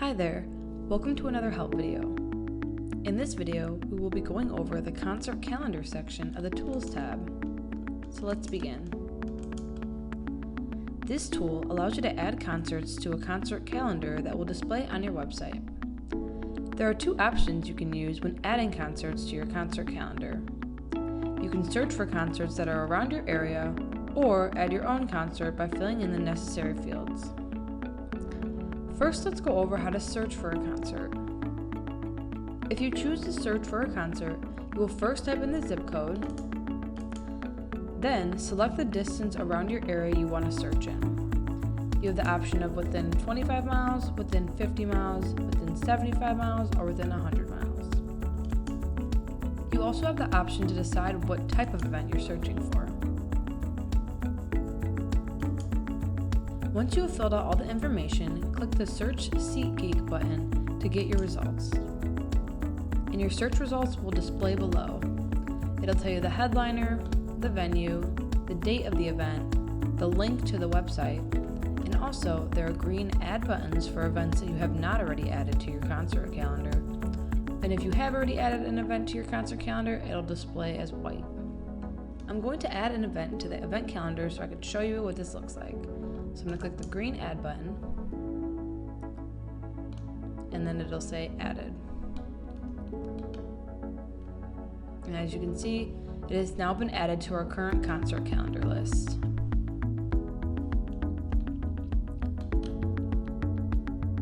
Hi there, welcome to another help video. In this video, we will be going over the concert calendar section of the Tools tab. So let's begin. This tool allows you to add concerts to a concert calendar that will display on your website. There are two options you can use when adding concerts to your concert calendar. You can search for concerts that are around your area, or add your own concert by filling in the necessary fields. First, let's go over how to search for a concert. If you choose to search for a concert, you will first type in the zip code, then select the distance around your area you want to search in. You have the option of within 25 miles, within 50 miles, within 75 miles, or within 100 miles. You also have the option to decide what type of event you're searching for. Once you have filled out all the information, click the Search SeatGeek button to get your results. And your search results will display below. It'll tell you the headliner, the venue, the date of the event, the link to the website, and also there are green add buttons for events that you have not already added to your concert calendar. And if you have already added an event to your concert calendar, it'll display as white. I'm going to add an event to the event calendar so I can show you what this looks like. So I'm going to click the green add button, and then it'll say added. And as you can see, it has now been added to our current concert calendar list.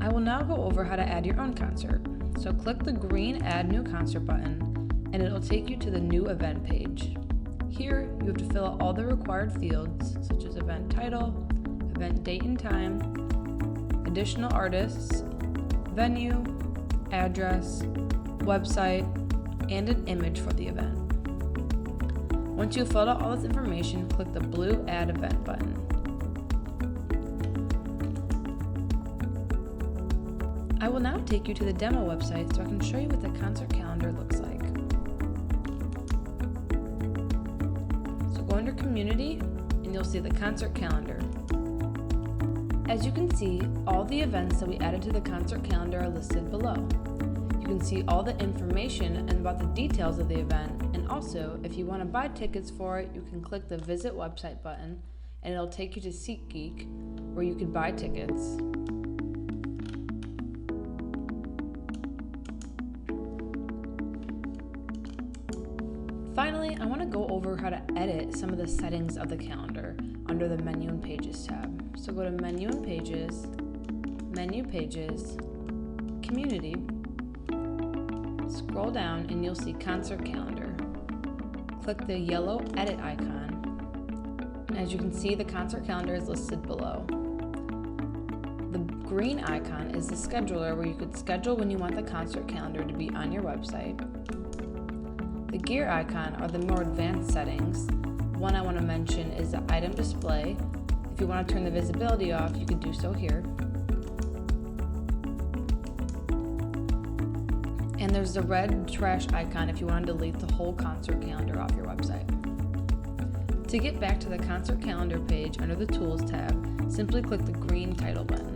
I will now go over how to add your own concert. So click the green add new concert button, and it'll take you to the new event page. Here, you have to fill out all the required fields, such as event title, event date and time, additional artists, venue, address, website, and an image for the event. Once you've filled out all this information, click the blue Add Event button. I will now take you to the demo website so I can show you what the concert calendar looks like. So go under Community, and you'll see the concert calendar. As you can see, all the events that we added to the concert calendar are listed below. You can see all the information and about the details of the event, and also, if you want to buy tickets for it, you can click the Visit Website button, and it'll take you to SeatGeek, where you can buy tickets. Finally, I want to go over how to edit some of the settings of the calendar under the Menu and Pages tab. So go to Menu and Pages, Menu Pages, Community, scroll down and you'll see Concert Calendar. Click the yellow edit icon. As you can see, the concert calendar is listed below. The green icon is the scheduler, where you could schedule when you want the concert calendar to be on your website. The gear icon are the more advanced settings. One I want to mention is the item display. If you want to turn the visibility off, you can do so here. And there's the red trash icon if you want to delete the whole concert calendar off your website. To get back to the concert calendar page under the Tools tab, simply click the green title button.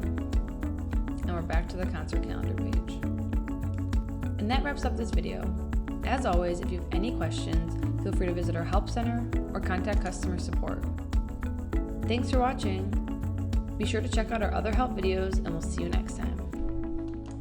And we're back to the concert calendar page. And that wraps up this video. As always, if you have any questions, feel free to visit our help center or contact customer support. Thanks for watching. Be sure to check out our other help videos, and we'll see you next time.